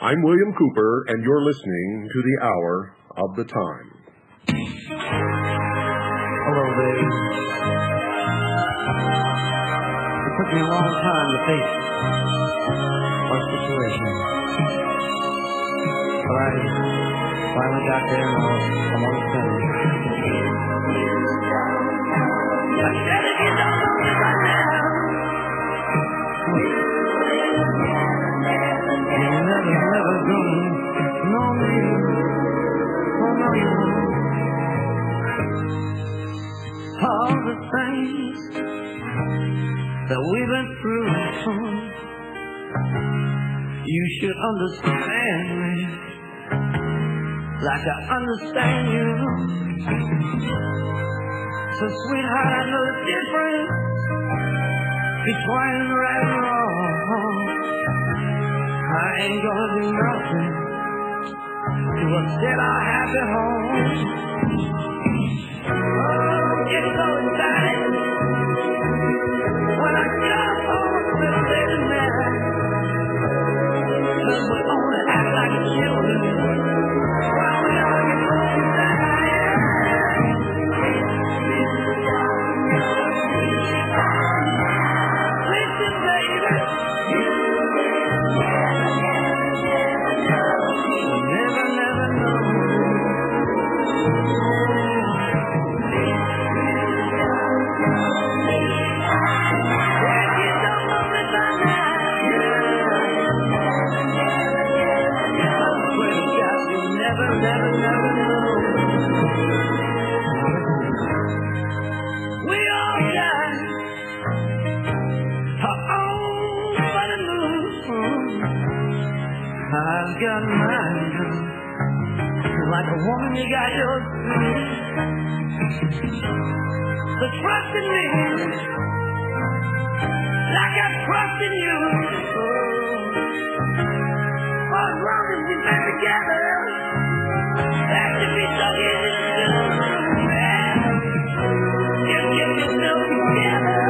I'm William Cooper, and you're listening to The Hour of the Time. Hello, baby. It took me a long time to face our situation. But I finally got there, and I'm on the phone. I said it, you don't know me by now. You never gonna know me. Oh, no, you won't. All the things that we've been through, you should understand me like I understand you. So sweetheart, I know the difference between right and wrong. I ain't gonna do nothing to upset our happy home. Get so excited when I jump on a little lady man, 'cause we only act like children while we argue all the time. Listen, baby, never know. I've got mine, like a woman you got yours. So trust in me, like I trust in you. For as long as we've been together, that should be so easy to do. Just get yourself together.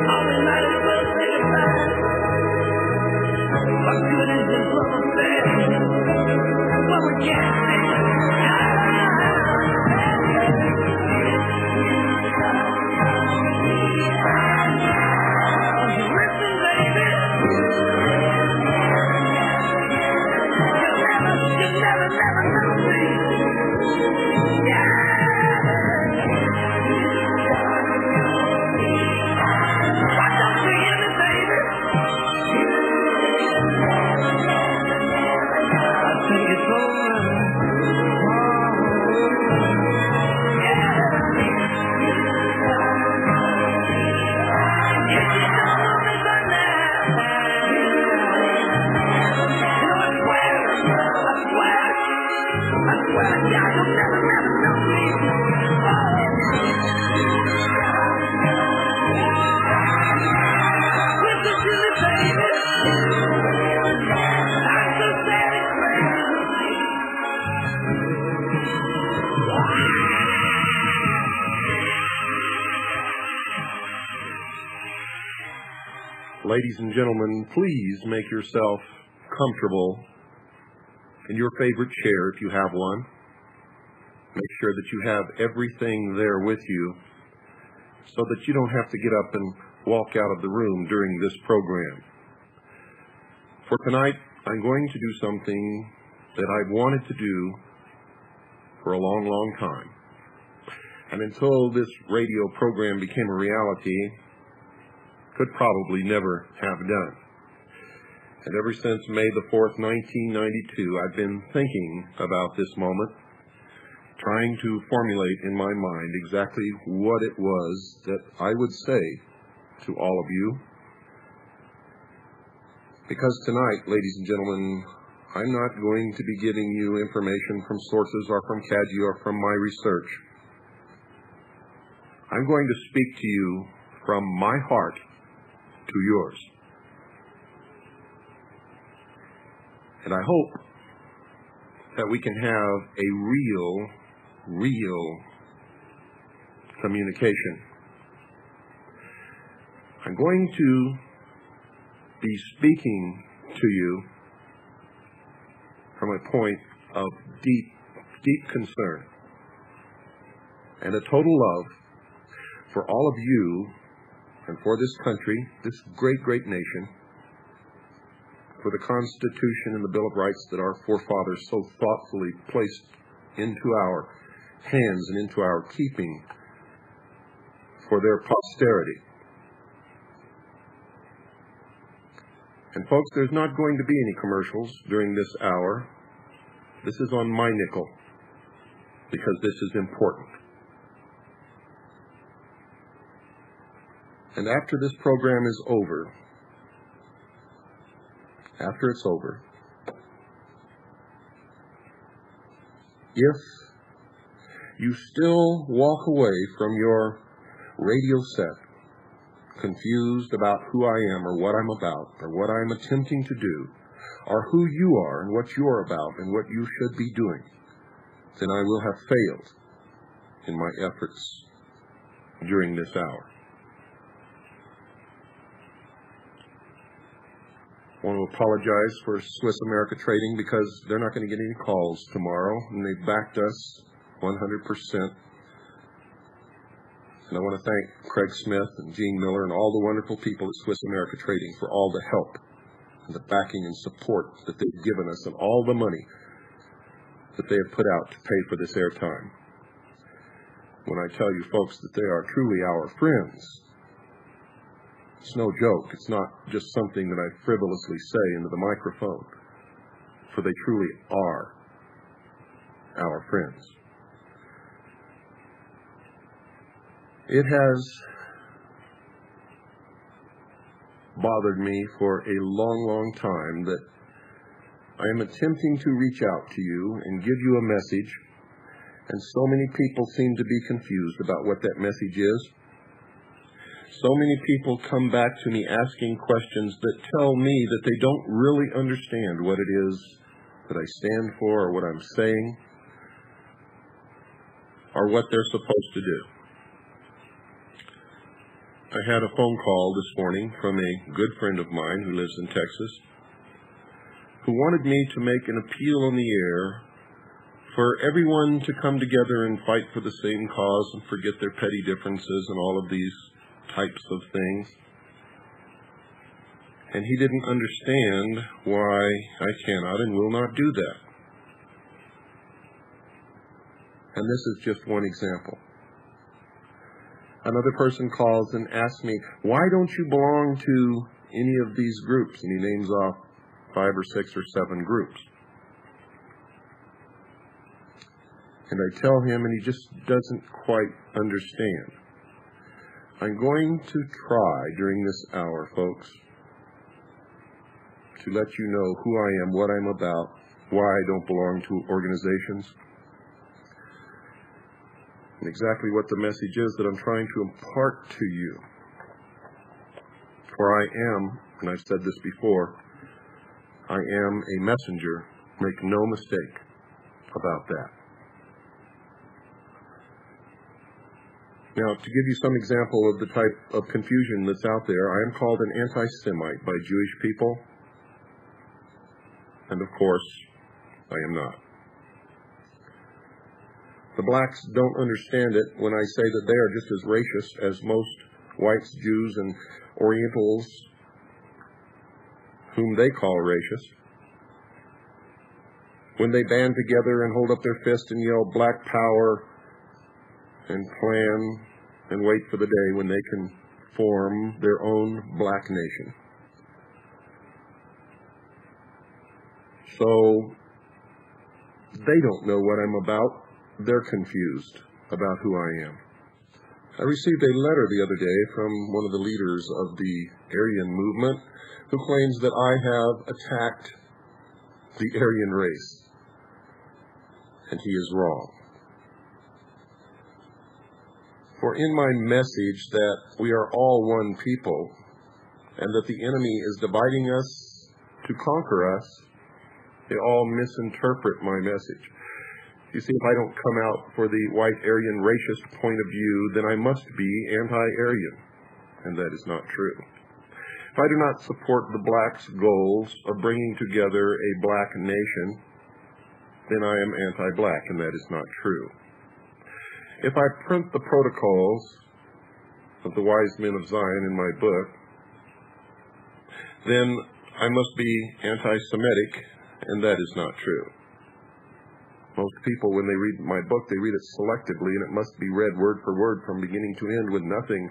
All the night is well say goodbye. What good is this love affair? What we can't say. Listen, baby. You'll never know me. Yeah. Why don't you hear me, baby? Think it's over. Ladies and gentlemen, please make yourself comfortable in your favorite chair if you have one. Make sure that you have everything there with you so that you don't have to get up and walk out of the room during this program. For tonight, I'm going to do something that I've wanted to do for a long, long time. And until this radio program became a reality, could probably never have done. And ever since May the 4th, 1992, I've been thinking about this moment, trying to formulate in my mind exactly what it was that I would say to all of you. Because tonight, ladies and gentlemen, I'm not going to be giving you information from sources or from CAGI or from my research. I'm going to speak to you from my heart to yours. And I hope that we can have a real communication. I'm going to be speaking to you from a point of deep concern and a total love for all of you and for this country, this great nation, for the Constitution and the Bill of Rights that our forefathers so thoughtfully placed into our hands and into our keeping for their posterity. And folks, there's not going to be any commercials during this hour. This is on my nickel, because this is important. And after this program is over, after it's over, if you still walk away from your radio set confused about who I am or what I'm about or what I'm attempting to do or who you are and what you're about and what you should be doing, then I will have failed in my efforts during this hour. I want to apologize for Swiss America Trading because they're not going to get any calls tomorrow, and they've backed us 100%. And I want to thank Craig Smith and Gene Miller and all the wonderful people at Swiss America Trading for all the help and the backing and support that they've given us and all the money that they have put out to pay for this airtime. When I tell you folks that they are truly our friends, it's no joke. It's not just something that I frivolously say into the microphone, for they truly are our friends. It has bothered me for a long time that I am attempting to reach out to you and give you a message, and so many people seem to be confused about what that message is. So many people come back to me asking questions that tell me that they don't really understand what it is that I stand for or what I'm saying or what they're supposed to do. I had a phone call this morning from a good friend of mine who lives in Texas who wanted me to make an appeal on the air for everyone to come together and fight for the same cause and forget their petty differences and all of these types of things. And he didn't understand why I cannot and will not do that. And this is just one example. Another person calls and asks me, why don't you belong to any of these groups? And he names off 5 or 6 or 7 groups. And I tell him, and he just doesn't quite understand. I'm going to try during this hour, folks, to let you know who I am, what I'm about, why I don't belong to organizations, and exactly what the message is that I'm trying to impart to you. For I am, and I've said this before, I am a messenger. Make no mistake about that. Now, to give you some example of the type of confusion that's out there, I am called an anti-Semite by Jewish people, and of course, I am not. The blacks don't understand it when I say that they are just as racist as most whites, Jews, and Orientals, whom they call racist. when they band together and hold up their fist and yell black power and plan and wait for the day when they can form their own black nation. So they don't know what I'm about. They're confused about who I am. I received a letter the other day from one of the leaders of the Aryan movement who claims that I have attacked the Aryan race. And he is wrong. For in my message that we are all one people and that the enemy is dividing us to conquer us, they all misinterpret my message. You see, if I don't come out for the white Aryan racist point of view, then I must be anti-Aryan, and that is not true. If I do not support the blacks' goals of bringing together a black nation, then I am anti-black, and that is not true. If I print the protocols of the wise men of Zion in my book, then I must be anti-Semitic, and that is not true. Most people, when they read my book, they read it selectively, and it must be read word for word from beginning to end with nothing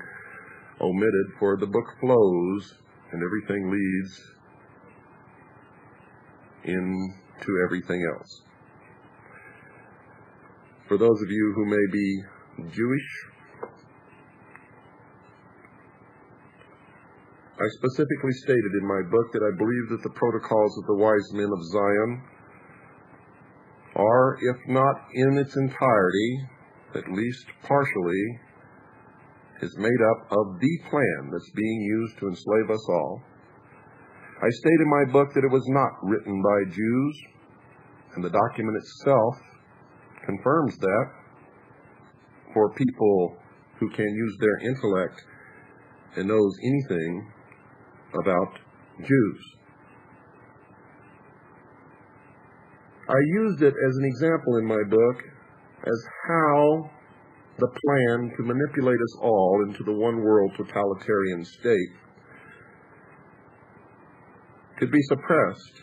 omitted, for the book flows and everything leads into everything else. For those of you who may be Jewish, I specifically stated in my book that I believe that the protocols of the wise men of Zion are, if not in its entirety, at least partially, is made up of the plan that's being used to enslave us all. I state in my book that it was not written by Jews, and the document itself confirms that for people who can use their intellect and knows anything about Jews. I used it as an example in my book as how the plan to manipulate us all into the one world totalitarian state could be suppressed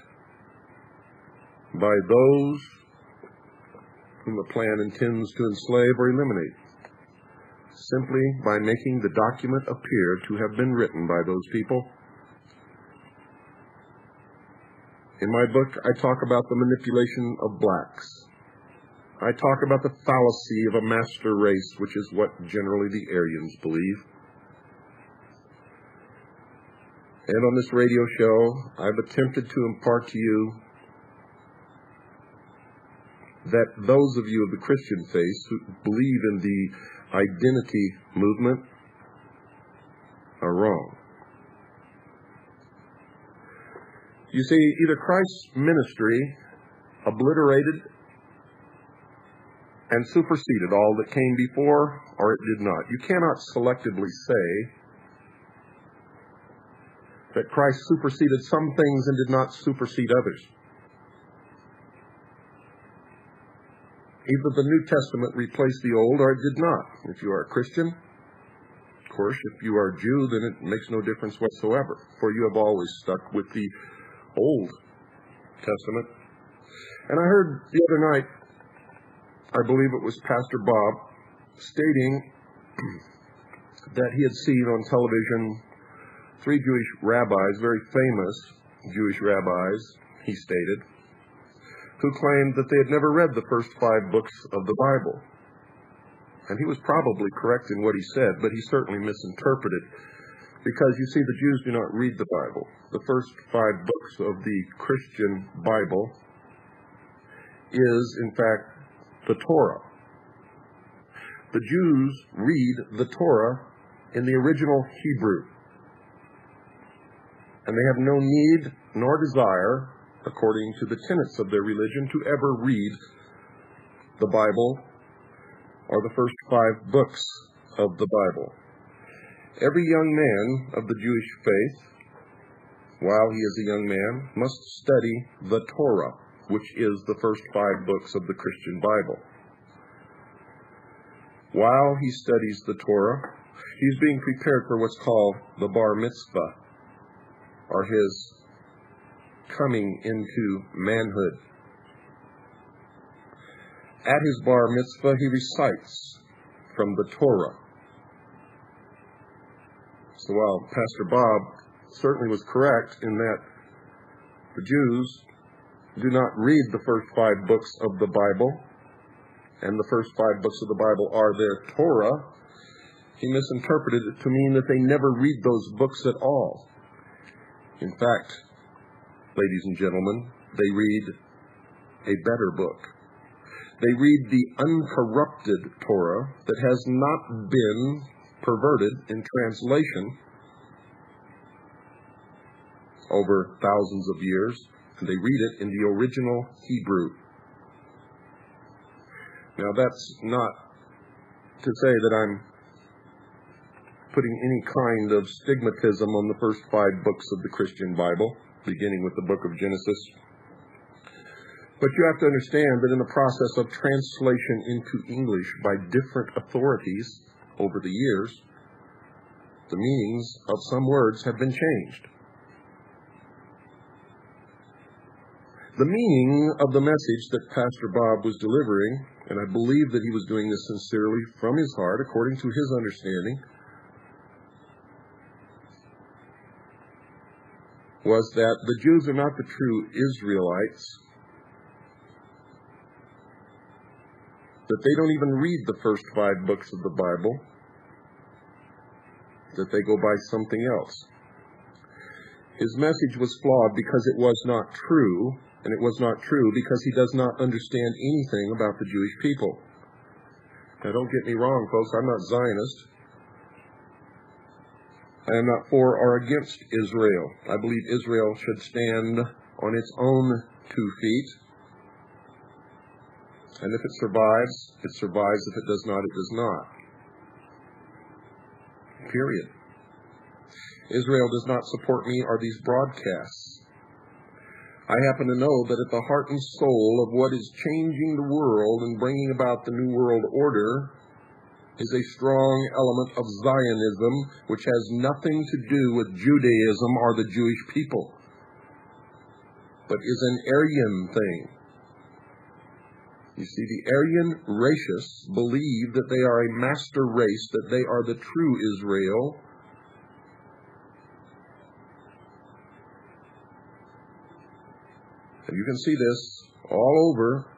by those whom the plan intends to enslave or eliminate, simply by making the document appear to have been written by those people. In my book, I talk about the manipulation of blacks. I talk about the fallacy of a master race, which is what generally the Aryans believe. And on this radio show, I've attempted to impart to you that those of you of the Christian faith who believe in the identity movement are wrong. You see, either Christ's ministry obliterated and superseded all that came before, or it did not. You cannot selectively say that Christ superseded some things and did not supersede others. Either the New Testament replaced the Old, or it did not. If you are a Christian, of course, if you are a Jew, then it makes no difference whatsoever, for you have always stuck with the Old Testament. And I heard the other night, I believe it was Pastor Bob, stating that he had seen on television 3 Jewish rabbis, very famous Jewish rabbis, he stated, who claimed that they had never read the first 5 books of the Bible. And he was probably correct in what he said, but he certainly misinterpreted, because you see, the Jews do not read the Bible. The first 5 books of the Christian Bible is, in fact, the Torah. The Jews read the Torah in the original Hebrew. And they have no need nor desire, according to the tenets of their religion, to ever read the Bible or the first 5 books of the Bible. Every young man of the Jewish faith, while he is a young man, must study the Torah, which is the first 5 books of the Christian Bible. While he studies the Torah, he's being prepared for what's called the Bar Mitzvah, or his coming into manhood. at his bar mitzvah, he recites from the Torah. So while Pastor Bob certainly was correct in that the Jews do not read the first 5 books of the Bible, and the first 5 books of the Bible are their Torah, he misinterpreted it to mean that they never read those books at all. In fact, ladies and gentlemen, they read a better book. They read the uncorrupted Torah that has not been perverted in translation over thousands of years, and they read it in the original Hebrew. Now, that's not to say that I'm putting any kind of stigmatism on the first 5 books of the Christian Bible, beginning with the book of Genesis. But you have to understand that in the process of translation into English by different authorities over the years, the meanings of some words have been changed. The meaning of the message that Pastor Bob was delivering, and I believe that he was doing this sincerely from his heart, according to his understanding, was that the Jews are not the true Israelites, that they don't even read the first 5 books of the Bible, that they go by something else. His message was flawed because it was not true, and it was not true because he does not understand anything about the Jewish people. Now, don't get me wrong, folks, I'm not Zionist. I am not for or against Israel. I believe Israel should stand on its own 2 feet. And if it survives, it survives. If it does not, it does not. Period. Israel does not support me or these broadcasts. I happen to know that at the heart and soul of what is changing the world and bringing about the New World Order is a strong element of Zionism, which has nothing to do with Judaism or the Jewish people, but is an Aryan thing. You see, the Aryan racists believe that they are a master race, that they are the true Israel. And you can see this all over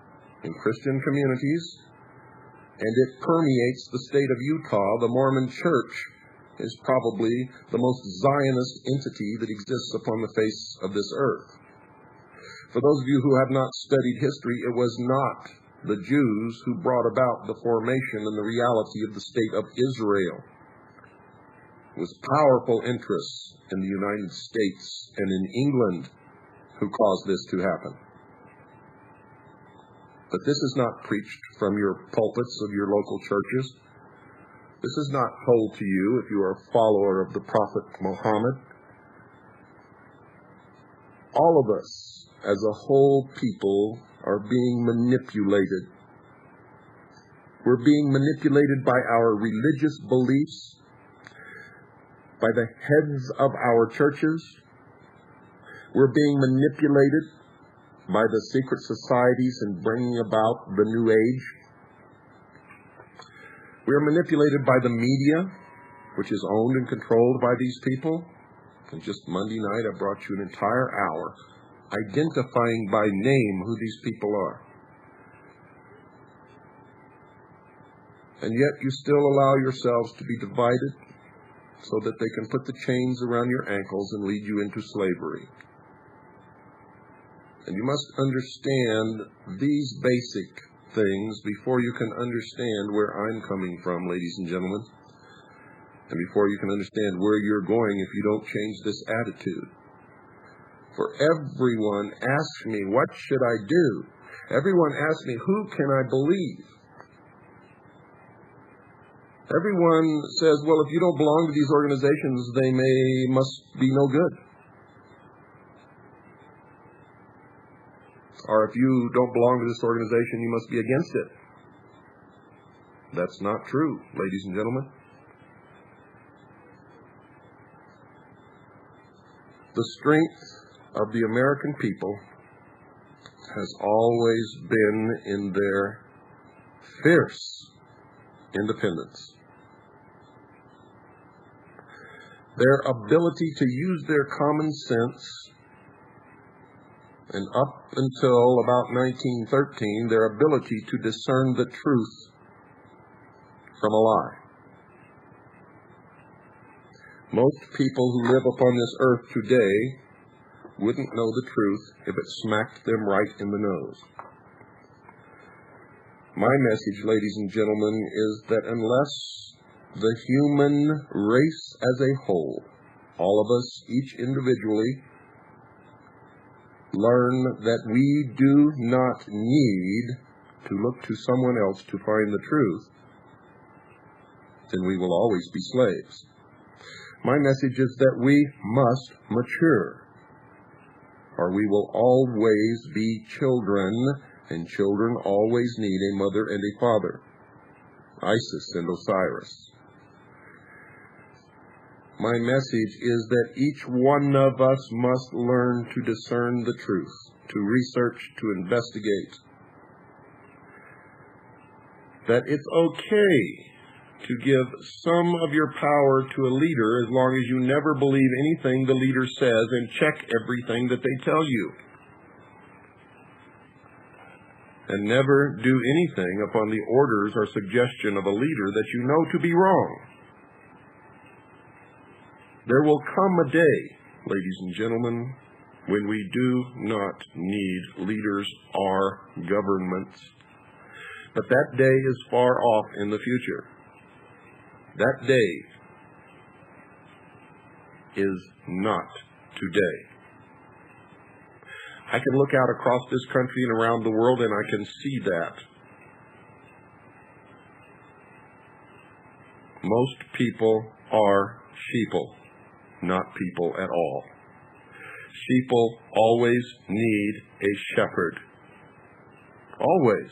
in Christian communities, and it permeates the state of Utah. The Mormon Church is probably the most Zionist entity that exists upon the face of this earth. For those of you who have not studied history, it was not the Jews who brought about the formation and the reality of the state of Israel. It was powerful interests in the United States and in England who caused this to happen. But this is not preached from your pulpits of your local churches. This is not told to you if you are a follower of the Prophet Muhammad. All of us, as a whole people, are being manipulated. We're being manipulated by our religious beliefs, by the heads of our churches. We're being manipulated by the secret societies and bringing about the New Age. We are manipulated by the media, which is owned and controlled by these people. And just Monday night, I brought you an entire hour identifying by name who these people are. And yet you still allow yourselves to be divided so that they can put the chains around your ankles and lead you into slavery. And you must understand these basic things before you can understand where I'm coming from, ladies and gentlemen, and before you can understand where you're going if you don't change this attitude. For everyone asks me, what should I do? Everyone asks me, who can I believe? Everyone says, well, if you don't belong to these organizations, they must be no good. Or if you don't belong to this organization, you must be against it. That's not true, ladies and gentlemen. The strength of the American people has always been in their fierce independence. Their ability to use their common sense, and up until about 1913, their ability to discern the truth from a lie. Most people who live upon this earth today wouldn't know the truth if it smacked them right in the nose. My message, ladies and gentlemen, is that unless the human race as a whole, all of us, each individually, learn that we do not need to look to someone else to find the truth, then we will always be slaves. My message is that we must mature, or we will always be children, and children always need a mother and a father, Isis and Osiris. My message is that each one of us must learn to discern the truth, to research, to investigate. That it's okay to give some of your power to a leader as long as you never believe anything the leader says and check everything that they tell you. And never do anything upon the orders or suggestion of a leader that you know to be wrong. There will come a day, ladies and gentlemen, when we do not need leaders or governments. But that day is far off in the future. That day is not today. I can look out across this country and around the world, and I can see that. Most people are sheeple, not people at all. Sheeple always need a shepherd. Always.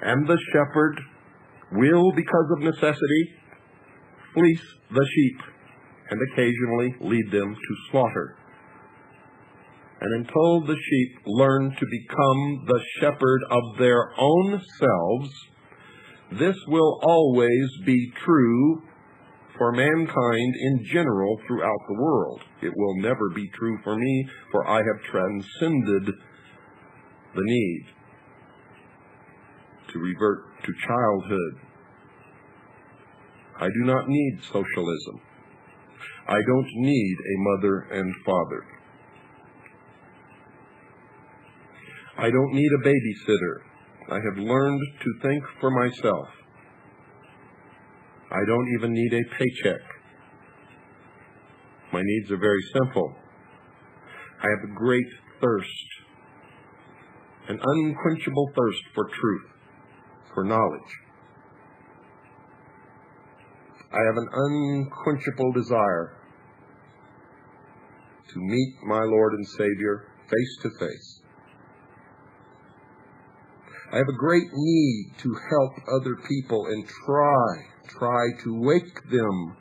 And the shepherd will, because of necessity, fleece the sheep and occasionally lead them to slaughter. And until the sheep learn to become the shepherd of their own selves, this will always be true for mankind in general throughout the world. It will never be true for me, for I have transcended the need to revert to childhood. I do not need socialism. I don't need a mother and father. I don't need a babysitter. I have learned to think for myself. I don't even need a paycheck. My needs are very simple. I have a great thirst, an unquenchable thirst for truth, for knowledge. I have an unquenchable desire to meet my Lord and Savior face to face. I have a great need to help other people and try to wake them,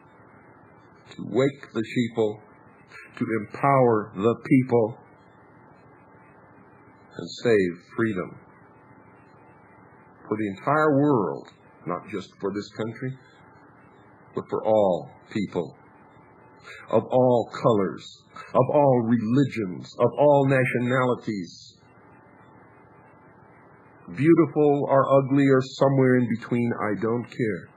to wake the sheeple, to empower the people and save freedom for the entire world, not just for this country, but for all people, of all colors, of all religions, of all nationalities, beautiful or ugly or somewhere in between, I don't care.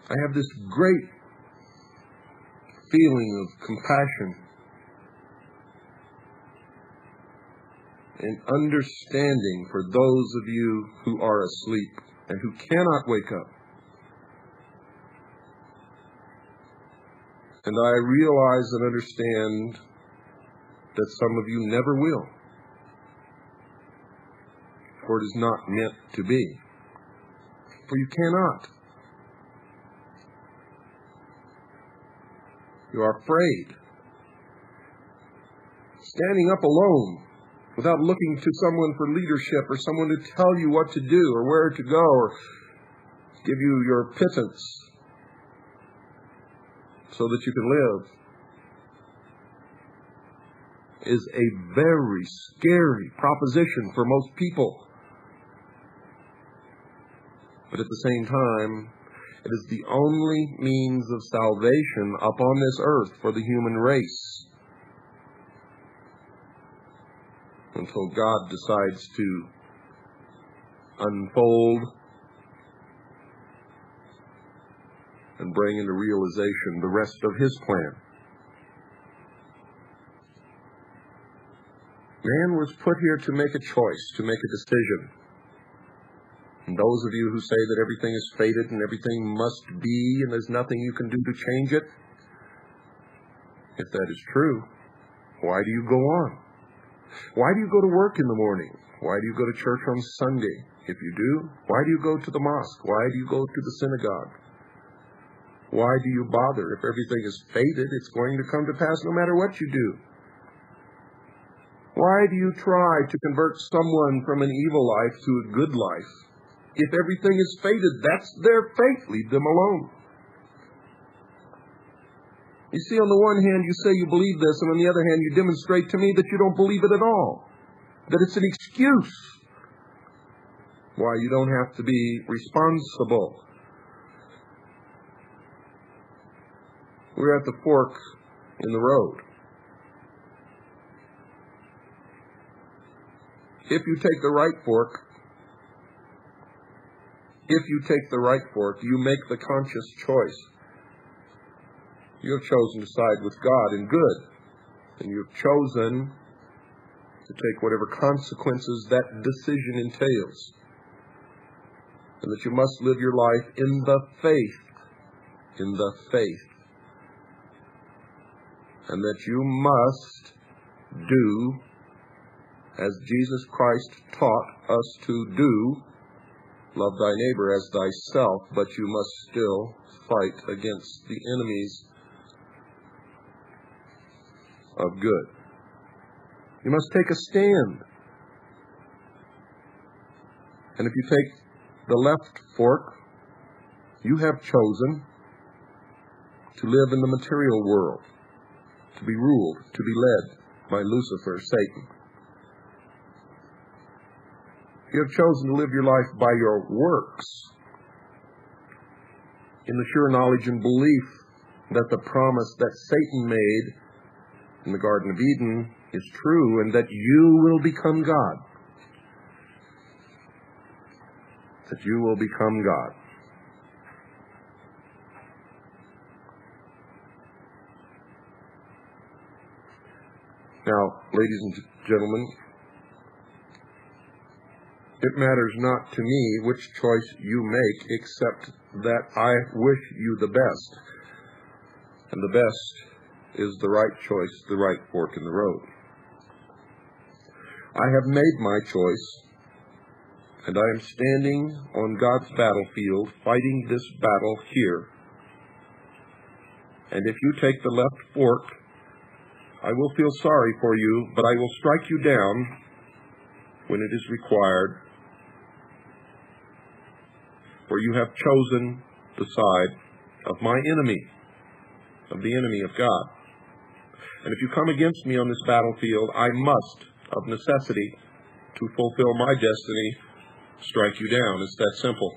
I have this great feeling of compassion and understanding for those of you who are asleep and who cannot wake up. And I realize and understand that some of you never will, for it is not meant to be. For you cannot. You are afraid. Standing up alone without looking to someone for leadership or someone to tell you what to do or where to go or give you your pittance so that you can live. is a very scary proposition for most people. But at the same time, it is the only means of salvation upon this earth for the human race, until God decides to unfold and bring into realization the rest of His plan. Man was put here to make a choice, to make a decision. And those of you who say that everything is fated and everything must be and there's nothing you can do to change it, if that is true, why do you go on? Why do you go to work in the morning? Why do you go to church on Sunday? If you do, why do you go to the mosque? Why do you go to the synagogue? Why do you bother? If everything is fated, it's going to come to pass no matter what you do. Why do you try to convert someone from an evil life to a good life? If everything is fated, that's their fate. Leave them alone. You see, on the one hand, you say you believe this, and on the other hand, you demonstrate to me that you don't believe it at all. That it's an excuse why you don't have to be responsible. We're at the fork in the road. If you take the right fork, you make the conscious choice. You have chosen to side with God in good, and you've chosen to take whatever consequences that decision entails, and that you must live your life in the faith, and that you must do as Jesus Christ taught us to do. Love thy neighbor as thyself, but you must still fight against the enemies of good. You must take a stand. And if you take the left fork, you have chosen to live in the material world, to be ruled, to be led by Lucifer, Satan. You have chosen to live your life by your works, in the sure knowledge and belief that the promise that Satan made in the Garden of Eden is true, and that you will become God. That you will become God. Now, ladies and gentlemen, it matters not to me which choice you make, except that I wish you the best. And the best is the right choice, the right fork in the road. I have made my choice, and I am standing on God's battlefield, fighting this battle here. And if you take the left fork, I will feel sorry for you, but I will strike you down when it is required. For you have chosen the side of my enemy, of the enemy of God. And if you come against me on this battlefield, I must, of necessity, to fulfill my destiny, strike you down. It's that simple.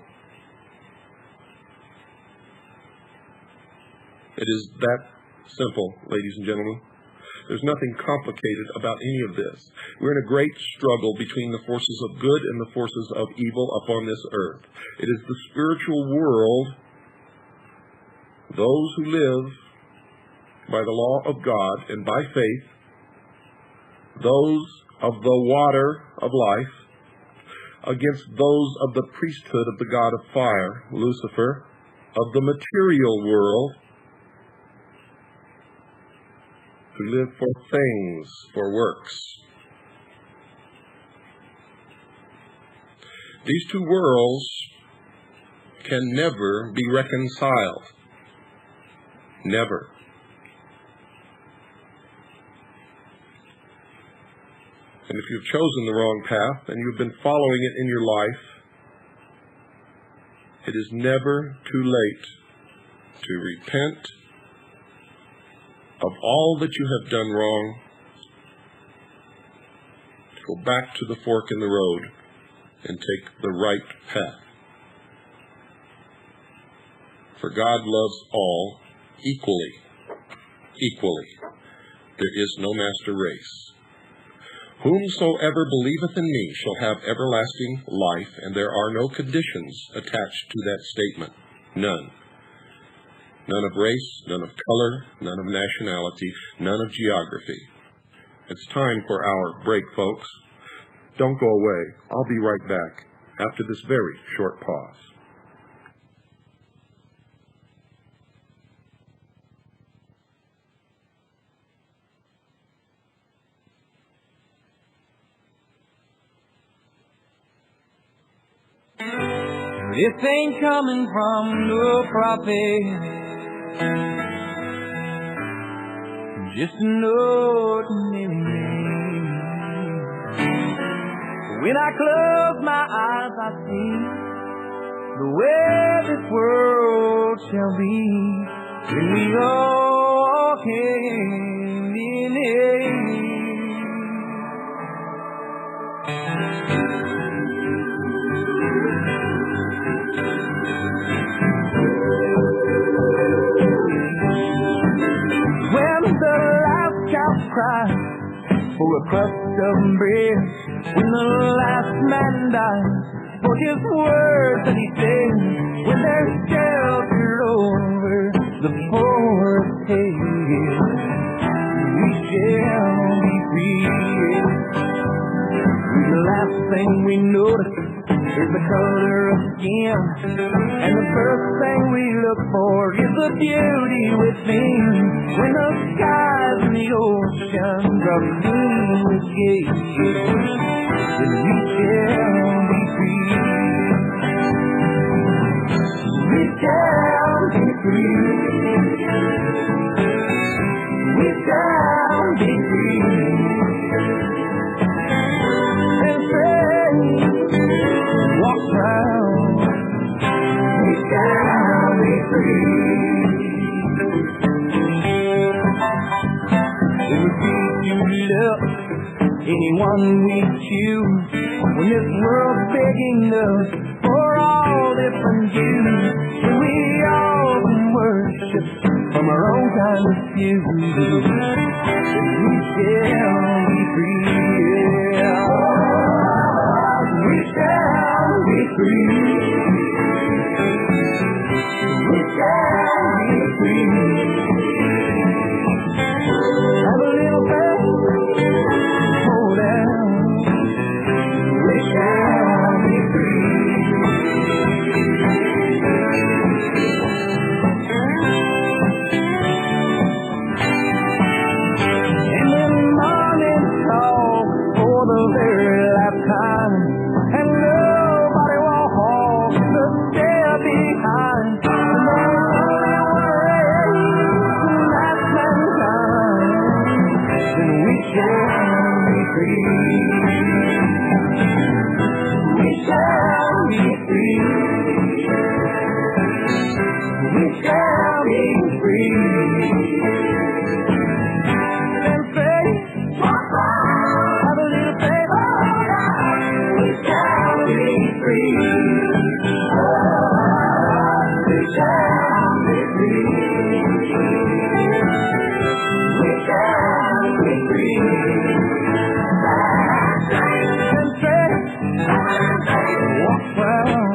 It is that simple, ladies and gentlemen. There's nothing complicated about any of this. We're in a great struggle between the forces of good and the forces of evil upon this earth. It is the spiritual world, those who live by the law of God and by faith, those of the water of life, against those of the priesthood of the God of fire, Lucifer, of the material world, who live for things, for works. These two worlds can never be reconciled. Never. And if you've chosen the wrong path and you've been following it in your life, it is never too late to repent of all that you have done wrong go back to the fork in the road and take the right path. For God loves all equally. There is no master race. Whomsoever believeth in me shall have everlasting life, and there are no conditions attached to that statement. None. None of race, none of color, none of nationality, none of geography. It's time for our break, folks. Don't go away. I'll be right back after this very short pause. This ain't coming from no prophet, just an ordinary man. When I close my eyes, I see the way this world shall be. When we all came in here. Cry for a crust of bread when the last man dies, for his words that he said when there's shelter over the forest hedge. We shall be free. The last thing we notice is the color of skin, and the first thing we look for is the beauty within. When the skies and the oceans are clean with gauges, then we shall be free. We shall be free. We shall be free. And say, walk round. We shall be free. Love anyone we choose when this world's begging us for all different views, when we all can worship from our own kind of view, we shall be free. We shall be free. We shall be free. Have a little faith. Hold down. We shall be free. And when morning calls for the very last time, and nobody walks to stay behind, we shall be free. We shall be free. We shall be free. And faith, have a little faith. We shall be free. We shall be free. We shall be free. Walk round.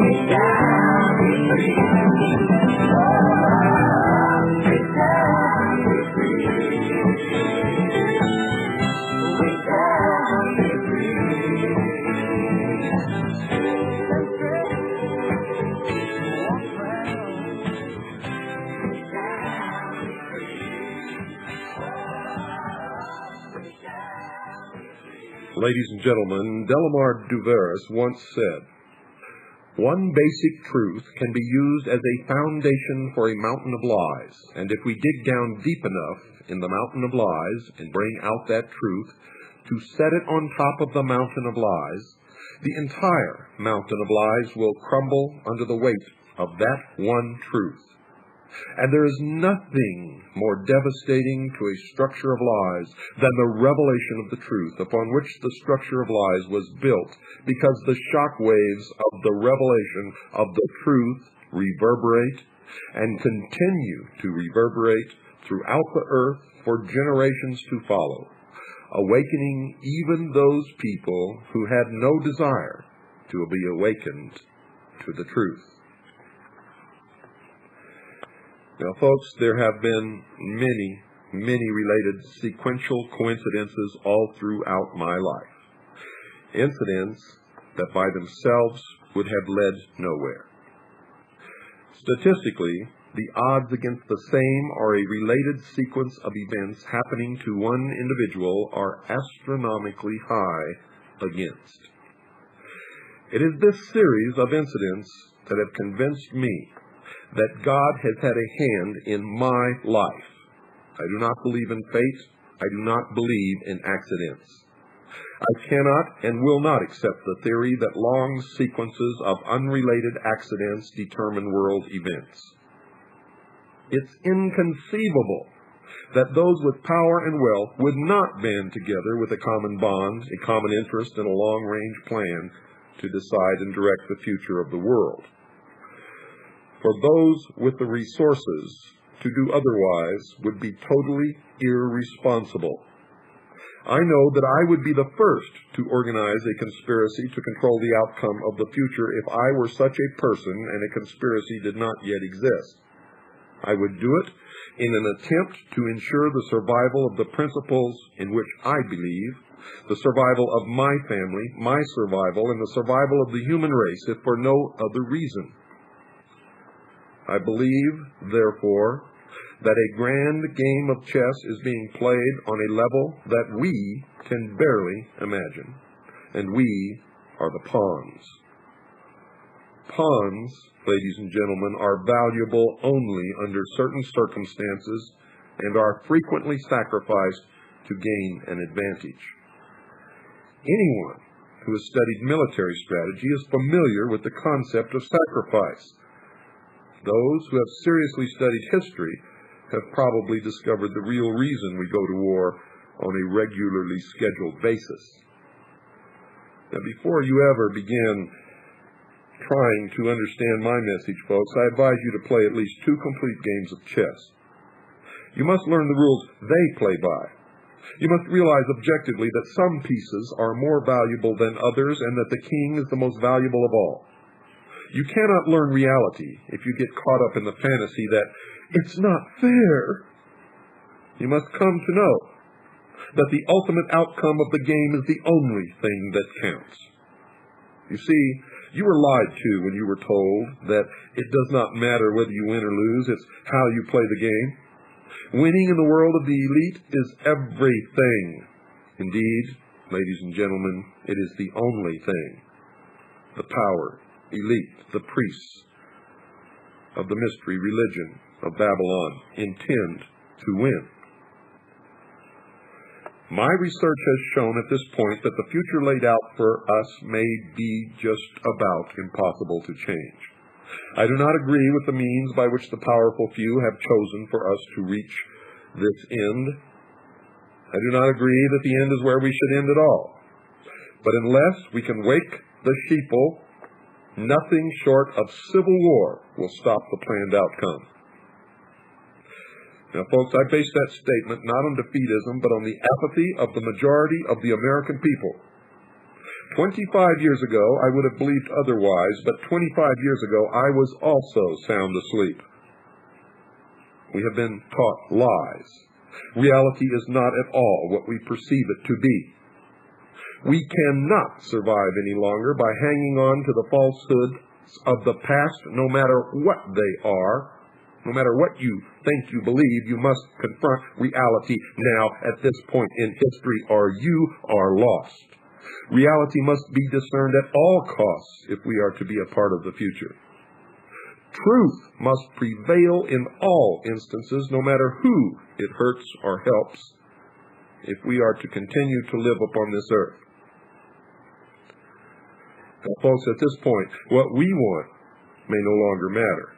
We shall be free. We shall be free. We shall be free. Walk round. We shall be Ladies and gentlemen, Delamar Duveris once said, "One basic truth can be used as a foundation for a mountain of lies, and if we dig down deep enough in the mountain of lies and bring out that truth to set it on top of the mountain of lies, the entire mountain of lies will crumble under the weight of that one truth. And there is nothing more devastating to a structure of lies than the revelation of the truth upon which the structure of lies was built, because the shock waves of the revelation of the truth reverberate and continue to reverberate throughout the earth for generations to follow, awakening even those people who had no desire to be awakened to the truth. Now, folks, there have been many related sequential coincidences all throughout my life. Incidents that by themselves would have led nowhere. Statistically, the odds against the same or a related sequence of events happening to one individual are astronomically high against. It is this series of incidents that have convinced me that God has had a hand in my life. I do not believe in fate. I do not believe in accidents. I cannot and will not accept the theory that long sequences of unrelated accidents determine world events. It's inconceivable that those with power and wealth would not band together with a common bond, a common interest, and a long-range plan to decide and direct the future of the world. For those with the resources to do otherwise would be totally irresponsible. I know that I would be the first to organize a conspiracy to control the outcome of the future if I were such a person and a conspiracy did not yet exist. I would do it in an attempt to ensure the survival of the principles in which I believe, the survival of my family, my survival, and the survival of the human race, if for no other reason. I believe, therefore, that a grand game of chess is being played on a level that we can barely imagine, and we are the pawns. Pawns, ladies and gentlemen, are valuable only under certain circumstances and are frequently sacrificed to gain an advantage. Anyone who has studied military strategy is familiar with the concept of sacrifice. Those who have seriously studied history have probably discovered the real reason we go to war on a regularly scheduled basis. Now, before you ever begin trying to understand my message, folks, I advise you to play at least 2 complete games of chess. You must learn the rules they play by. You must realize objectively that some pieces are more valuable than others and that the king is the most valuable of all. You cannot learn reality if you get caught up in the fantasy that it's not fair. You must come to know that the ultimate outcome of the game is the only thing that counts. You see, you were lied to when you were told that it does not matter whether you win or lose, it's how you play the game. Winning in the world of the elite is everything. Indeed, ladies and gentlemen, it is the only thing. The power, elite, the priests of the mystery religion of Babylon intend to win. My research has shown at this point that the future laid out for us may be just about impossible to change. I do not agree with the means by which the powerful few have chosen for us to reach this end. I do not agree that the end is where we should end at all. But unless we can wake the sheeple, nothing short of civil war will stop the planned outcome. Now, folks, I base that statement not on defeatism, but on the apathy of the majority of the American people. 25 years ago, I would have believed otherwise, but 25 years ago, I was also sound asleep. We have been taught lies. Reality is not at all what we perceive it to be. We cannot survive any longer by hanging on to the falsehoods of the past, no matter what they are. No matter what you think you believe, you must confront reality now at this point in history, or you are lost. Reality must be discerned at all costs if we are to be a part of the future. Truth must prevail in all instances, no matter who it hurts or helps, if we are to continue to live upon this earth. Now, folks, at this point, what we want may no longer matter.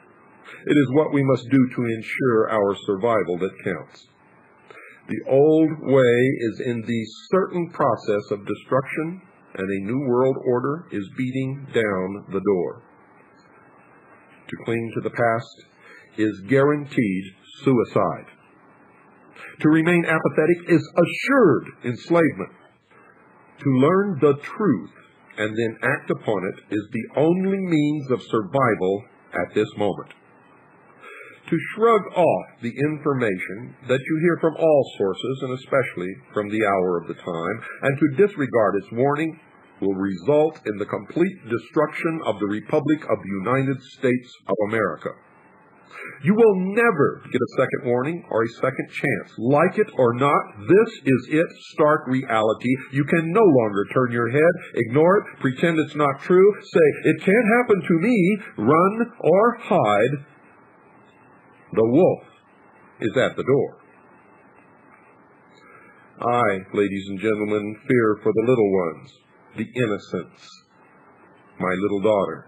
It is what we must do to ensure our survival that counts. The old way is in the certain process of destruction, and a new world order is beating down the door. To cling to the past is guaranteed suicide. To remain apathetic is assured enslavement. To learn the truth and then act upon it is the only means of survival at this moment. To shrug off the information that you hear from all sources, and especially from the hour of the time, and to disregard its warning will result in the complete destruction of the Republic of the United States of America. You will never get a second warning or a second chance. Like it or not, this is its stark reality. You can no longer turn your head, ignore it, pretend it's not true, say, "It can't happen to me," run or hide. The wolf is at the door. I, ladies and gentlemen, fear for the little ones, the innocents, my little daughter,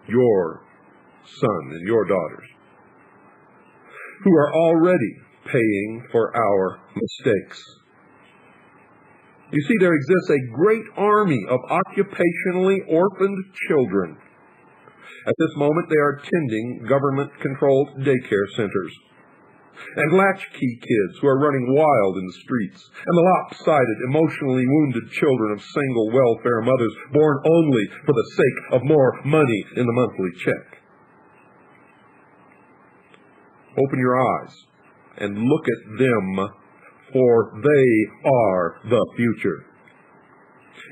your son and your daughters, who are already paying for our mistakes. You see, there exists a great army of occupationally orphaned children. At this moment, they are attending government-controlled daycare centers. And latchkey kids who are running wild in the streets. And the lopsided, emotionally wounded children of single welfare mothers born only for the sake of more money in the monthly check. Open your eyes and look at them, for they are the future.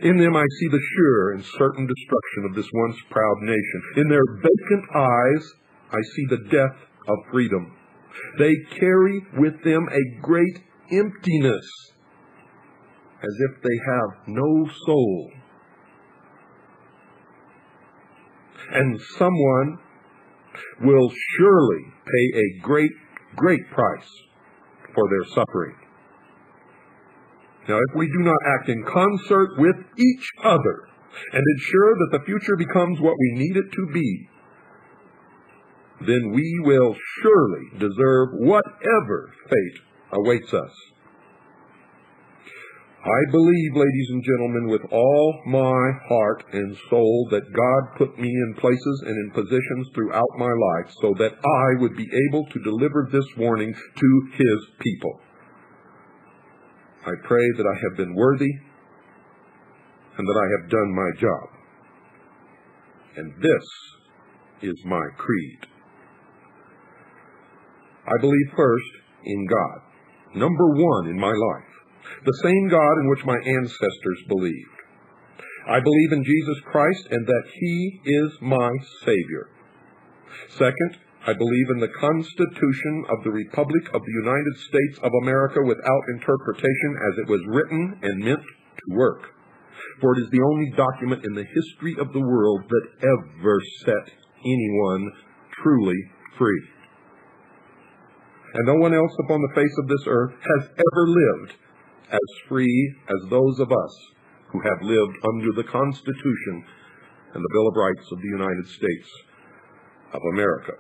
In them I see the sure and certain destruction of this once proud nation. In their vacant eyes I see the death of freedom. They carry with them a great emptiness, as if they have no soul. And someone will surely pay a great, great price for their suffering. Now, if we do not act in concert with each other and ensure that the future becomes what we need it to be, then we will surely deserve whatever fate awaits us. I believe, ladies and gentlemen, with all my heart and soul that God put me in places and in positions throughout my life so that I would be able to deliver this warning to His people. I pray that I have been worthy and that I have done my job. And this is my creed. I believe first in God, number one in my life, the same God in which my ancestors believed. I believe in Jesus Christ and that He is my Savior. Second, I believe in the Constitution of the Republic of the United States of America without interpretation, as it was written and meant to work. For it is the only document in the history of the world that ever set anyone truly free. And no one else upon the face of this earth has ever lived as free as those of us who have lived under the Constitution and the Bill of Rights of the United States of America.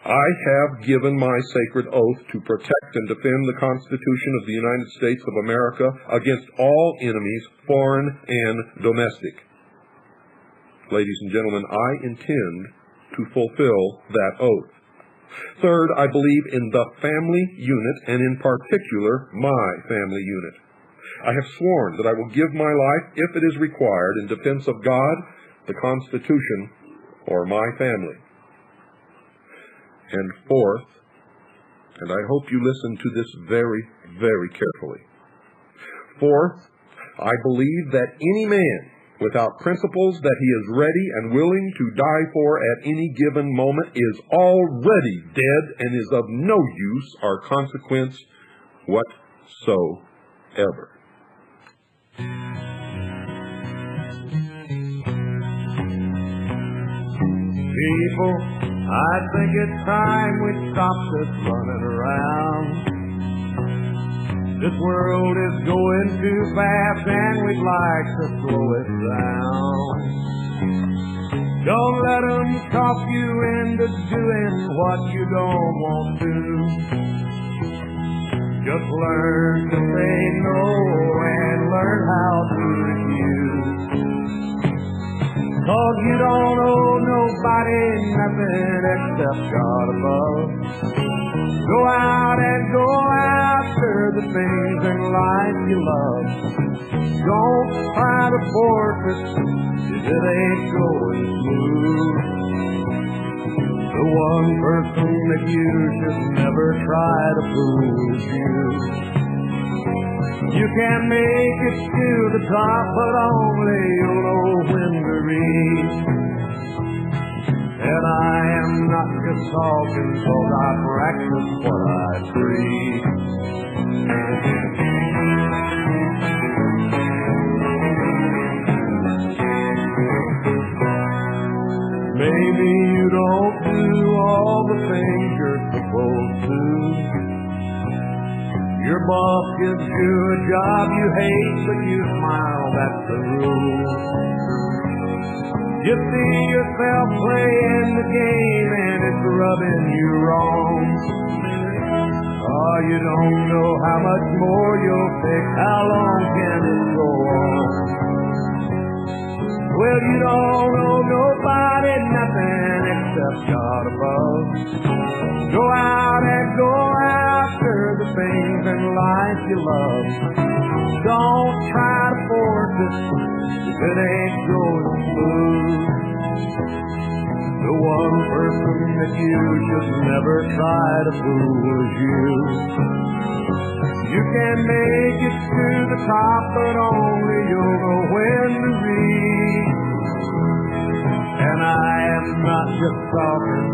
I have given my sacred oath to protect and defend the Constitution of the United States of America against all enemies, foreign and domestic. Ladies and gentlemen, I intend to fulfill that oath. Third, I believe in the family unit, and in particular, my family unit. I have sworn that I will give my life, if it is required, in defense of God, the Constitution, or my family. And fourth, and I hope you listen to this very, very carefully. Fourth, I believe that any man without principles that he is ready and willing to die for at any given moment is already dead and is of no use or consequence whatsoever. People, I think it's time we stop this running around. This world is going too fast and we'd like to slow it down. Don't let them talk you into doing what you don't want to. Just learn to say no and learn how to refuse. 'Cause you don't owe nobody nothing except God above. Go out and go after the things in life you love. Don't try to force it if it ain't going smooth. The one person that you should never try to fool is you. You can make it to the top, but only you'll know when to reach. And I am not just talking 'cause I practice what I preach. Maybe you don't do all the things you're supposed to. Your boss gives you a job you hate, but you smile, that's the rule. You see yourself playing the game and it's rubbing you wrong. Oh, you don't know how much more you'll take, how long can it go on? Well, you don't owe nobody nothing except God above. Go out and go after the things in life you love. Don't try to force it if it ain't going smooth. The one person that you should never try to fool is you. You can make it to the top, but only you'll know when to reach. And I am not just talking,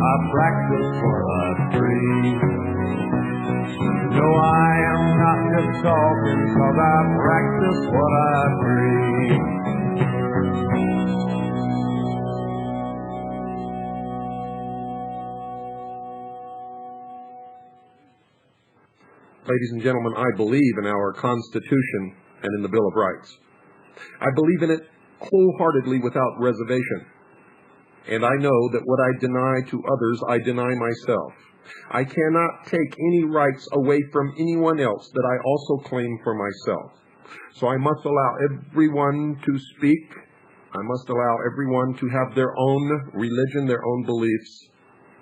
I practice what I preach. No, I am not just talking, 'cause I practice what I preach. Ladies and gentlemen, I believe in our Constitution and in the Bill of Rights. I believe in it wholeheartedly without reservation. And I know that what I deny to others, I deny myself. I cannot take any rights away from anyone else that I also claim for myself. So I must allow everyone to speak. I must allow everyone to have their own religion, their own beliefs.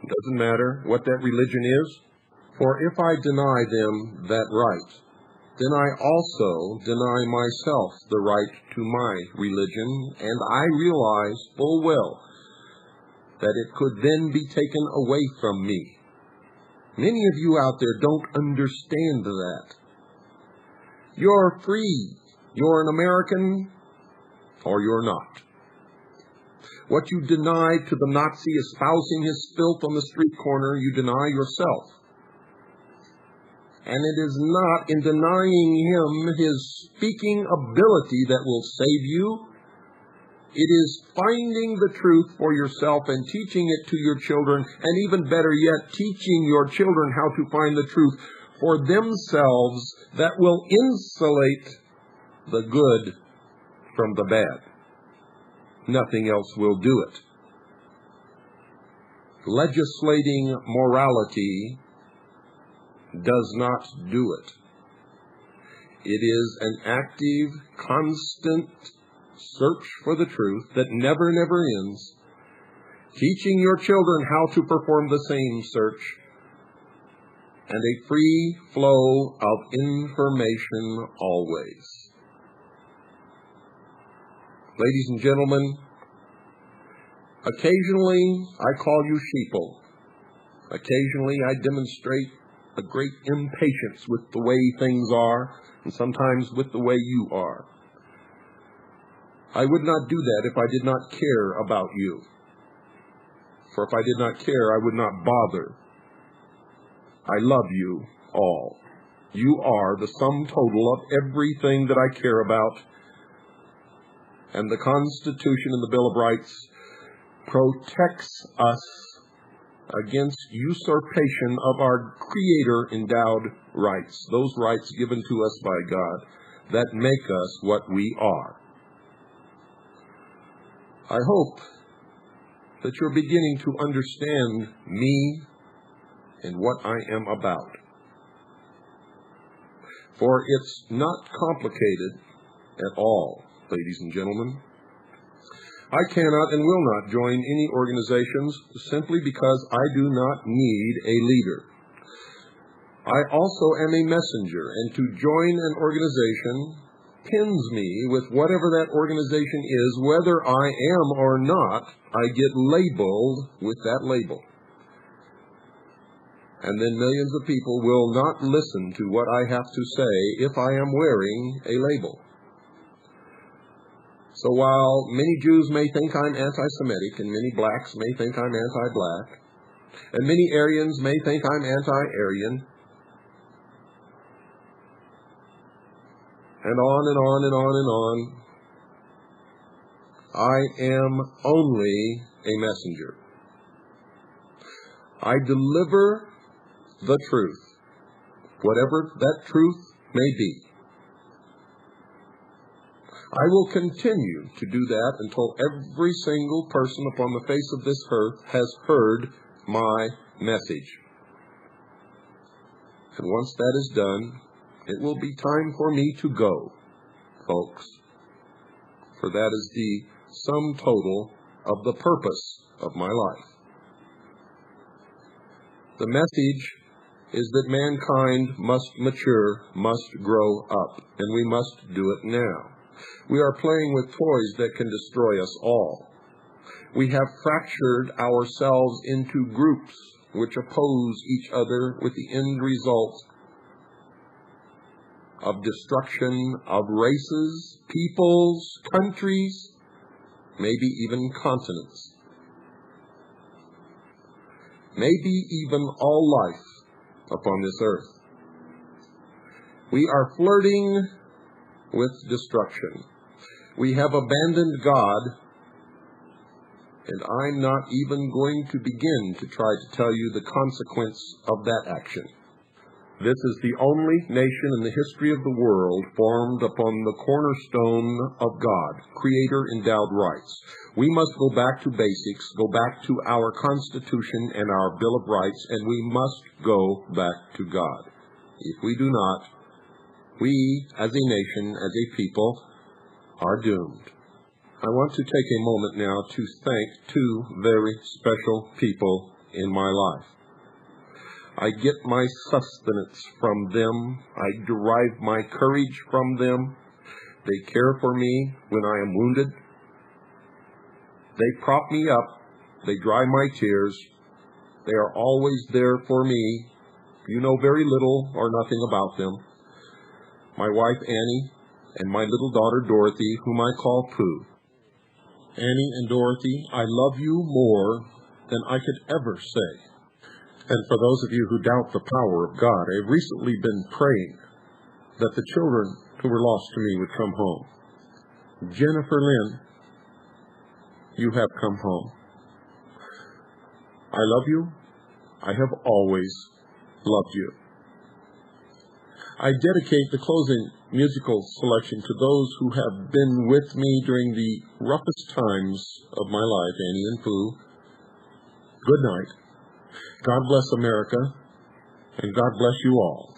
It doesn't matter what that religion is. For if I deny them that right, then I also deny myself the right to my religion, and I realize full well that it could then be taken away from me. Many of you out there don't understand that. You're free. You're an American, or you're not. What you deny to the Nazi espousing his filth on the street corner, you deny yourself. And it is not in denying him his speaking ability that will save you. It is finding the truth for yourself and teaching it to your children, and even better yet, teaching your children how to find the truth for themselves that will insulate the good from the bad. Nothing else will do it. Legislating morality does not do it. It is an active, constant search for the truth that never ends, teaching your children how to perform the same search, and a free flow of information always. Ladies and gentlemen, occasionally I call you sheeple. Occasionally I demonstrate a great impatience with the way things are, and sometimes with the way you are. I would not do that if I did not care about you. For if I did not care, I would not bother. I love you all. You are the sum total of everything that I care about. And the Constitution and the Bill of Rights protects us against usurpation of our Creator-endowed rights, those rights given to us by God that make us what we are. I hope that you're beginning to understand me and what I am about. For it's not complicated at all, ladies and gentlemen. I cannot and will not join any organizations simply because I do not need a leader. I also am a messenger, and to join an organization pins me with whatever that organization is. Whether I am or not, I get labeled with that label. And then millions of people will not listen to what I have to say if I am wearing a label. So while many Jews may think I'm anti-Semitic, and many blacks may think I'm anti-black, and many Aryans may think I'm anti-Aryan, and on and on and on and on, I am only a messenger. I deliver the truth, whatever that truth may be. I will continue to do that until every single person upon the face of this earth has heard my message. And once that is done, it will be time for me to go, folks, for that is the sum total of the purpose of my life. The message is that mankind must mature, must grow up, and we must do it now. We are playing with toys that can destroy us all. We have fractured ourselves into groups which oppose each other with the end result of destruction of races, peoples, countries, maybe even continents, maybe even all life upon this earth. We are flirting with destruction. We have abandoned God, and I'm not even going to begin to try to tell you the consequence of that action. This is the only nation in the history of the world formed upon the cornerstone of God, Creator-endowed rights. We must go back to basics, go back to our Constitution and our Bill of Rights, and we must go back to God. If we do not, we, as a nation, as a people, are doomed. I want to take a moment now to thank two very special people in my life. I get my sustenance from them. I derive my courage from them. They care for me when I am wounded. They prop me up. They dry my tears. They are always there for me. You know very little or nothing about them. My wife, Annie, and my little daughter, Dorothy, whom I call Pooh. Annie and Dorothy, I love you more than I could ever say. And for those of you who doubt the power of God, I've recently been praying that the children who were lost to me would come home. Jennifer Lynn, you have come home. I love you. I have always loved you. I dedicate the closing musical selection to those who have been with me during the roughest times of my life, Annie and Pooh. Good night. God bless America, and God bless you all.